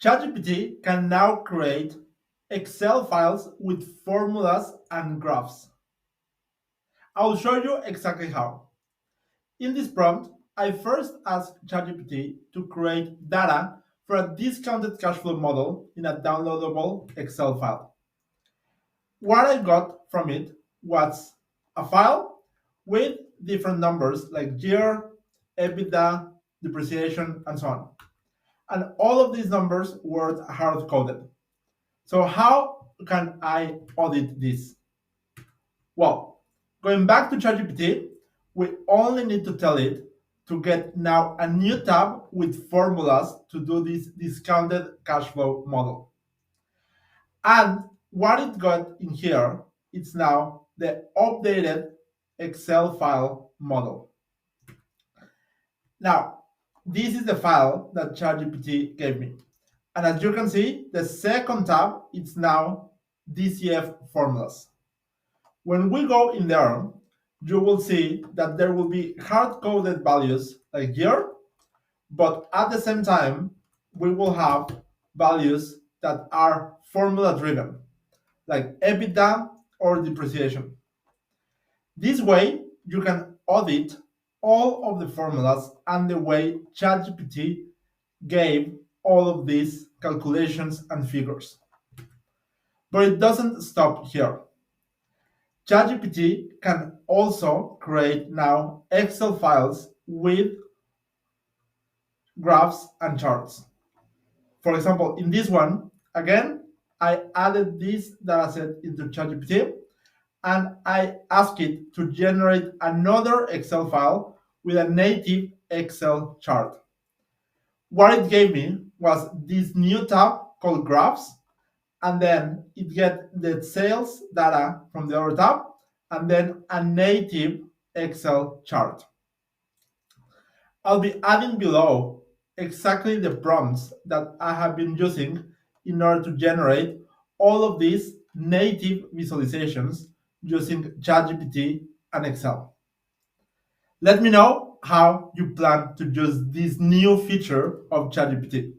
ChatGPT can now create Excel files with formulas and graphs. I'll show you exactly how. In this prompt, I first asked ChatGPT to create data for a discounted cash flow model in a downloadable Excel file. What I got from it was a file with different numbers like year, EBITDA, depreciation, and so on. And all of these numbers were hard coded. So how can I audit this? Well, going back to ChatGPT, we only need to tell it to get now a new tab with formulas to do this discounted cash flow model. And what it got in here, it's now the updated Excel file model. Now, this is the file that ChatGPT gave me. And as you can see, the second tab, it's now DCF formulas. When we go in there, you will see that there will be hard-coded values like year, but at the same time, we will have values that are formula-driven, like EBITDA or depreciation. This way, you can audit all of the formulas and the way ChatGPT gave all of these calculations and figures. But it doesn't stop here. ChatGPT can also create now Excel files with graphs and charts. For example, in this one, again, I added this dataset into ChatGPT and I asked it to generate another Excel file with a native Excel chart. What it gave me was this new tab called graphs, and then it get the sales data from the other tab, and then a native Excel chart. I'll be adding below exactly the prompts that I have been using in order to generate all of these native visualizations using ChatGPT and Excel. Let me know how you plan to use this new feature of ChatGPT.